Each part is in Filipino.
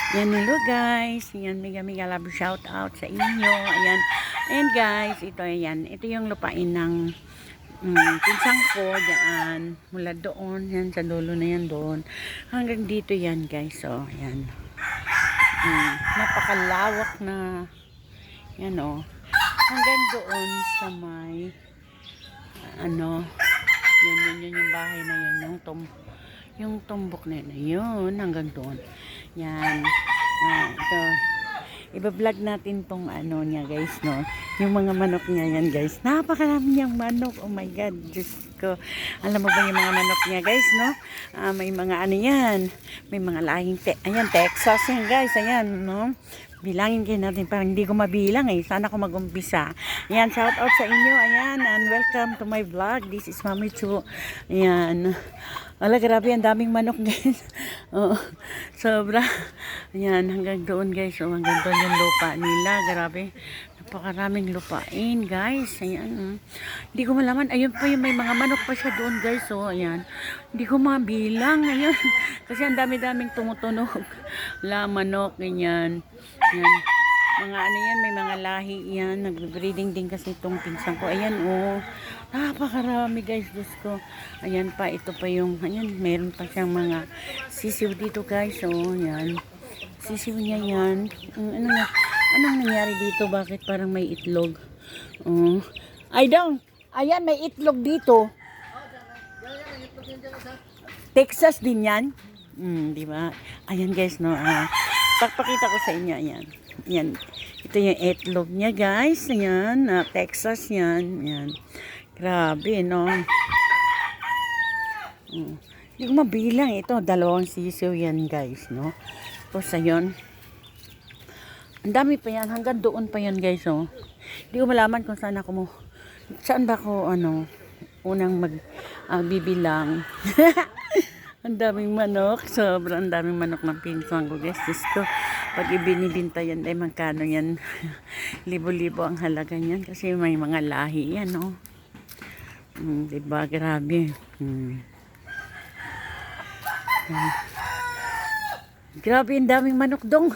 Yan, hello guys. Yan, mega mega love shout out sa inyo. Ayan. And guys, ito ayan. Ito yung lupain ng pinsang ko diyan. Mula doon, yan sa dulo na yan doon. Hanggang dito yan guys. So, ayan. Napakalawak na yan oh. Hanggang doon sa may ano, yun yung bahay na yun, yung tumbok na yun, hanggang doon. Yan. Ito. Iba-vlog natin tong ano niya guys, no? Yung mga manok niya yan guys. Napakarami niyang manok. Oh my God. Diyos ko. Alam mo ba yung mga manok niya guys, no? May mga ano yan. May mga lahing ayan, Texas yan guys. Ayan, no? Bilangin kayo natin. Parang hindi ko mabilang eh. Sana ko mag-umpisa. Ayan, shout out sa inyo. Ayan, and welcome to my vlog. This is Mami Chu. Ayan. Wala, grabe, ang daming manok guys. Oh, sobra. Ayan, hanggang doon guys. Oh, hanggang doon yung lupa nila. Grabe. Napakaraming lupain guys. Ayan. Hindi ko malaman. Ayun pa yung may mga manok pa siya doon guys. Oh, ayan. Hindi ko mabilang. Ayan. Kasi ang dami-daming tumutunog. La, manok. Ganyan. Ayan. Mga ano yan, may mga lahi yan. Nag-breeding din kasi itong pinsang ko. Ayan, oh. Napakarami guys, Diyos ko. Ayan pa, ito pa yung, ayan, meron pa siyang mga sisiw dito guys. Oh, ayan. Sisiw niya yan. Anong nangyari dito? Bakit parang may itlog? Oh. Ayan, may itlog dito. Texas din yan. Di ba? Ayan guys, no. Pakita ko sa inyo, ayan. Ayan. Ito yung itlog niya, guys. Ayan. Texas yan. Ayan. Grabe, no. Hindi ko mabilang. Ito, dalawang sisiw yan, guys, no. Tapos, ayun. Ang dami pa yan. Hanggang doon pa yan, guys, oh. Hindi ko malaman kung saan ako saan ba ako, unang bibilang. Ang daming manok. Sobrang daming manok ng pinsang ko, guys. Diyos ko. Pag ibinibinta yan, ay magkano yan? Libo-libo ang halaga yan. Kasi may mga lahi yan, no? Diba? Grabe. Grabe, ang daming manok dong.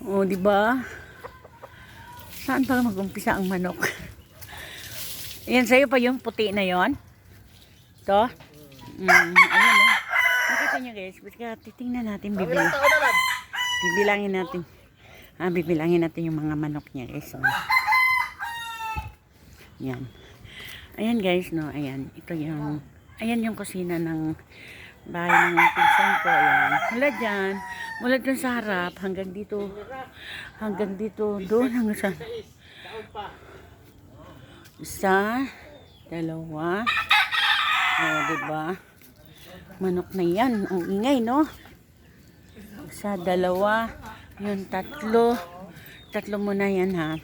Oh, diba? Saan pa mag-umpisa ang manok? Yan, sa'yo pa yung puti na yon. Ito. Ayan, no? Nakita nyo guys, titingnan natin, bibilangin natin. Bibilangin natin yung mga manok niya guys. So, yan. Ayan guys, no, ayan. Ito yung, ayan yung kusina ng bahay ng pinsan ko. Ayan. Mula dyan sa harap, hanggang dito, doon hanggang sa isa, dalawa, diba? Manok na yan. Ang ingay, no? Isa, dalawa, yun, tatlo. Tatlo muna yan, ha?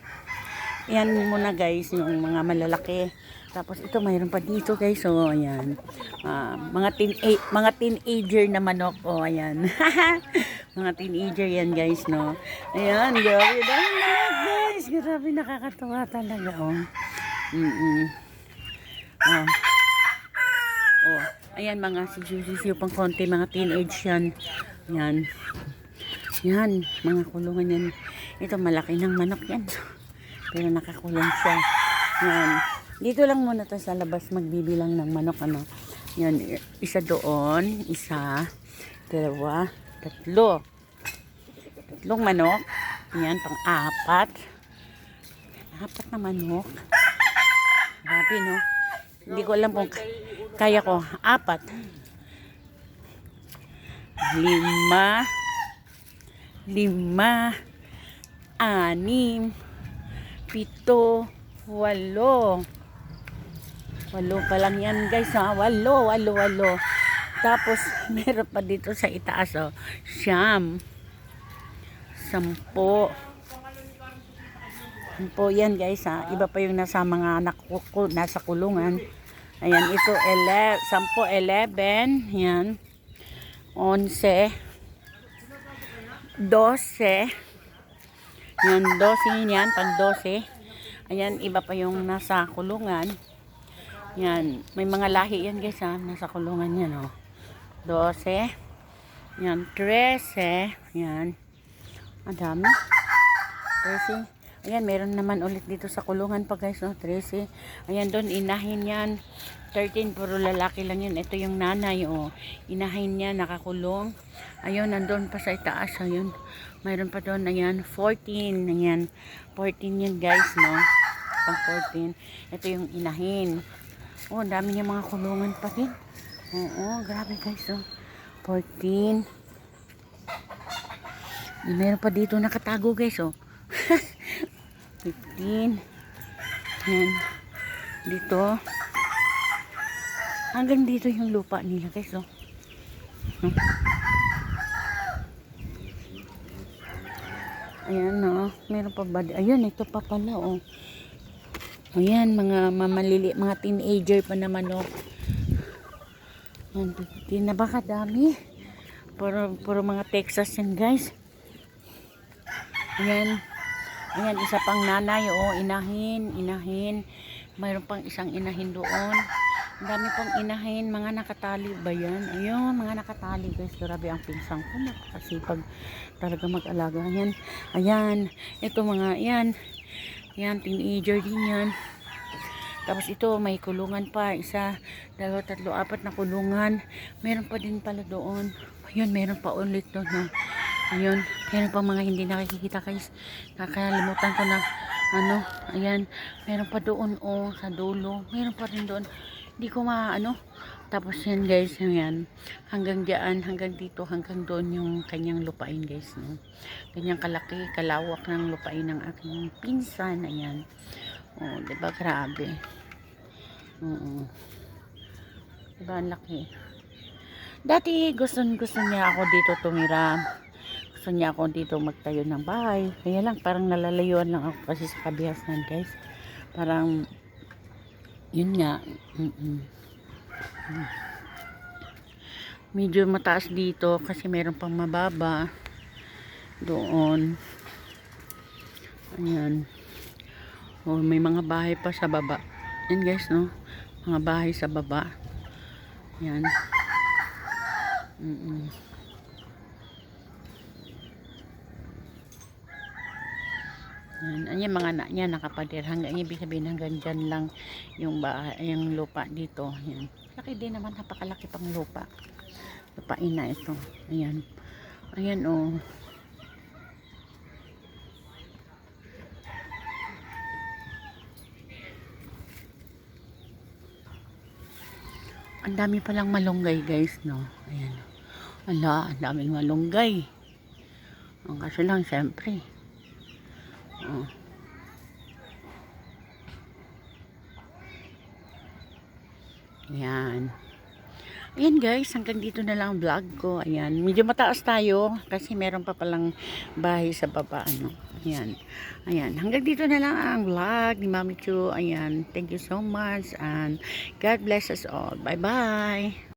Yan muna, guys, yung mga malalaki. Tapos, ito, mayroon pa dito, guys. So, ayan. Mga teenager na manok. Oh, ayan. Mga teenager yan, guys, no? Ayan, grabe. Dahil manok, guys. Grabe, nakakatawa talaga, oh. Oh. Ayan, mga sisiw pang konti, mga teenage yan. Yan, mga kulungan yan. Ito, malaki ng manok yan. Pero nakakulong siya. Yan. Dito lang muna to sa labas magbibilang ng manok, Yan, isa doon, isa, dalawa, tatlo. Tatlong manok. Yan, pang-apat. Apat na manok. Grabe, no? Hindi ko alam kung kaya ko. 4, 5, 6, 7, 8. 8 pa lang yan guys, ha? 8. Tapos meron pa dito sa itaas, 9, 10. 10 yan guys, ha? Iba pa yung nasa mga nasa kulungan. Ayan, ito 10, 11, yan. 11, 12. Yan, 12 yan, pang 12. Ayan, iba pa yung nasa kulungan. Yan, may mga lahi yan guys, ha, nasa kulungan yan, 12, Yan, 13. Yan. Ang dami. 13. Ayan, meron naman ulit dito sa kulungan pa guys, no? 13. Ayan, doon, inahin yan. 13, puro lalaki lang yun. Ito yung nanay, oh. Inahin niya, nakakulong. Ayun, nandun pa sa itaas. Ayun, mayroon pa doon. Ayan, 14. Ayan, 14 yun guys, no? Pang 14. Ito yung inahin. Oh, ang dami niya mga kulungan pa din. Oo, grabe guys, oh. 14. Meron pa dito nakatago guys, oh. 15. Yan. Dito. Hanggang dito yung lupa nila guys, oh. Ayan, oh. Meron pa ba? Ayan, ito pa pala, oh. Ayan, mga mamalili, mga teenager pa naman, oh. Ayan, 15 na baka dami. Puro mga Texas yan guys. Ayan. Ayan, isa pang nanay, oh, inahin. Mayroon pang isang inahin doon. Ang dami pang inahin, mga nakatali ba yan? Ayun, mga nakatali guys. Grabe ang pinsang ko, napakasipag talaga mag-alaga. Ayan, ayan, ito mga, ayan, teenager din yan. Tapos ito, may kulungan pa, isa, dalawa, tatlo, apat na kulungan. Meron pa din pala doon. Ayun, meron pa ulit doon, no? Ayun, meron pa mga hindi nakikita guys. Nakalimutan ko na ano, ayan, meron pa doon, oh, sa dulo. Meron pa rin doon. Hindi ko maano. Tapos yan guys, ayan, hanggang diyan, hanggang dito, hanggang doon yung kanyang lupain guys, no? Kanyang kalaki, kalawak ng lupain ng aking pinsan, ayan. Oh, diba grabe. Oo. Diba ang laki. Dati gusto niya ako dito tumira. Gusto niya ako dito magtayo ng bahay. Kaya lang parang nalalayuan lang ako kasi sa Kabihasan guys. Parang yun nga. Medyo mataas dito kasi meron pang mababa doon. Ayan. Oh, may mga bahay pa sa baba. Yan guys, no? Mga bahay sa baba. Yan. Yan mga yan nakapader hanggang ibig sabihin hanggang dyan lang yung bahay, yung lupa dito. Yan. Laki din naman, napakalaki pang lupa. Lupain na ito. Ayan. Ayan, oh. Ang dami palang malunggay guys, no? Ayan. Ala, ang daming malunggay. Ang kaso lang, syempre. Oh. Ayan. Ayan guys, hanggang dito na lang ang vlog ko. Ayan, medyo mataas tayo kasi meron pa palang bahay sa baba, ano. Ayan. Ayan, hanggang dito na lang ang vlog ni Mami Chu. Ayan, thank you so much and God bless us all. Bye-bye.